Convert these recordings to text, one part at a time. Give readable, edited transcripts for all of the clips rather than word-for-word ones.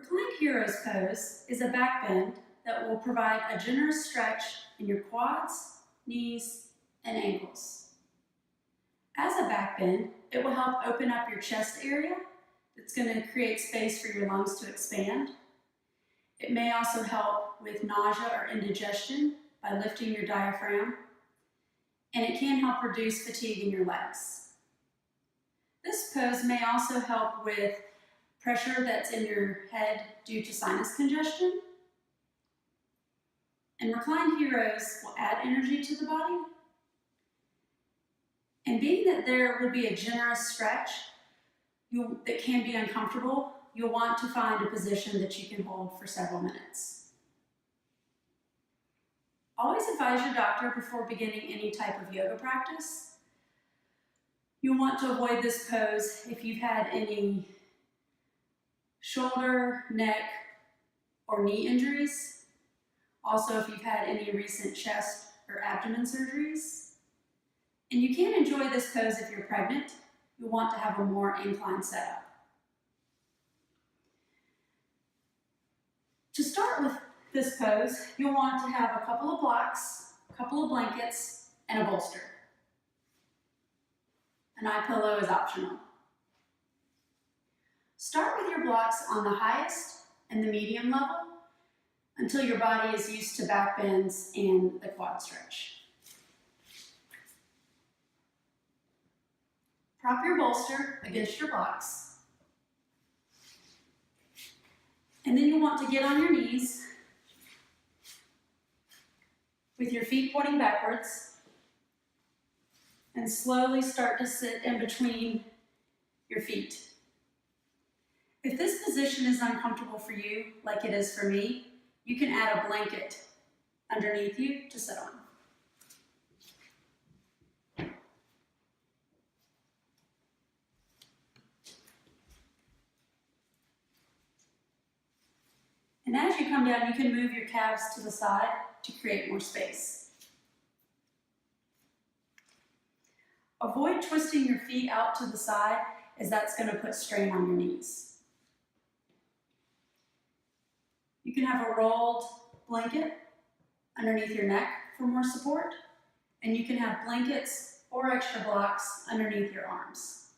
Reclined Heroes Pose is a back bend that will provide a generous stretch in your quads, knees, and ankles. As a back bend, it will help open up your chest area. It's going to create space for your lungs to expand. It may also help with nausea or indigestion by lifting your diaphragm, and it can help reduce fatigue in your legs. This pose may also help with pressure that's in your head due to sinus congestion. And Reclined Heroes will add energy to the body. And being that there will be a generous stretch that can be uncomfortable, you'll want to find a position that you can hold for several minutes. Always advise your doctor before beginning any type of yoga practice. You'll want to avoid this pose if you've had any shoulder, neck, or knee injuries. Also, if you've had any recent chest or abdomen surgeries. And you can enjoy this pose if you're pregnant. You'll want to have a more inclined setup. To start with this pose, you'll want to have a couple of blocks, a couple of blankets, and a bolster. An eye pillow is optional. Start with your blocks on the highest and the medium level until your body is used to back bends and the quad stretch. Prop your bolster against your blocks. And then you'll want to get on your knees with your feet pointing backwards and slowly start to sit in between your feet. If this position is uncomfortable for you, like it is for me, you can add a blanket underneath you to sit on. And as you come down, you can move your calves to the side to create more space. Avoid twisting your feet out to the side, as that's going to put strain on your knees. You can have a rolled blanket underneath your neck for more support, and you can have blankets or extra blocks underneath your arms.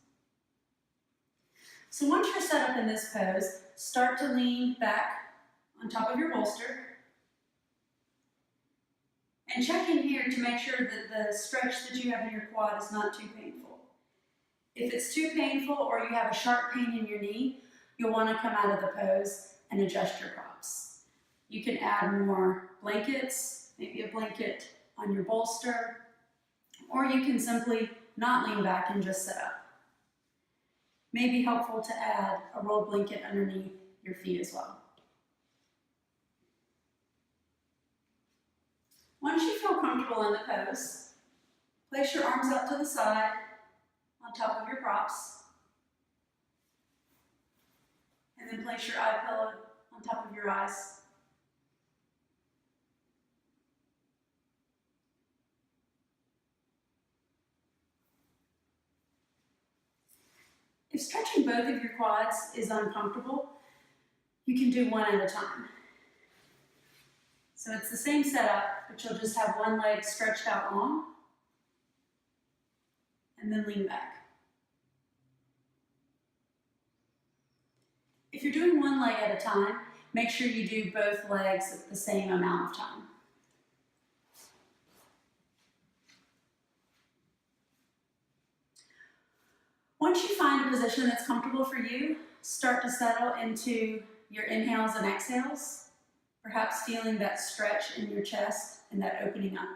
So once you're set up in this pose, start to lean back on top of your bolster, and check in here to make sure that the stretch that you have in your quad is not too painful. If it's too painful or you have a sharp pain in your knee, you'll want to come out of the pose and adjust your props. You can add more blankets, maybe a blanket on your bolster, or you can simply not lean back and just sit up. It may be helpful to add a rolled blanket underneath your feet as well. Once you feel comfortable in the pose, place your arms out to the side on top of your props, and then place your eye pillow on top of your eyes. If stretching both of your quads is uncomfortable, you can do one at a time. So it's the same setup, but you'll just have one leg stretched out long, and then lean back. If you're doing one leg at a time, make sure you do both legs at the same amount of time. Once you find a position that's comfortable for you, start to settle into your inhales and exhales, perhaps feeling that stretch in your chest and that opening up.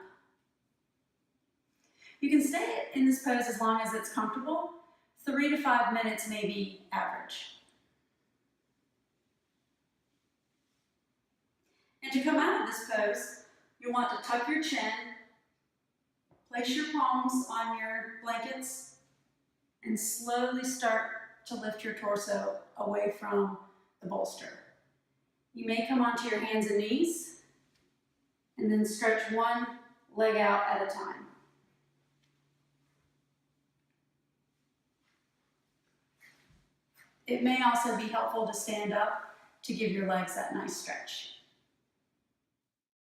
You can stay in this pose as long as it's comfortable. 3 to 5 minutes may be average. And to come out of this pose, you'll want to tuck your chin, place your palms on your blankets, and slowly start to lift your torso away from the bolster. You may come onto your hands and knees, and then stretch one leg out at a time. It may also be helpful to stand up to give your legs that nice stretch.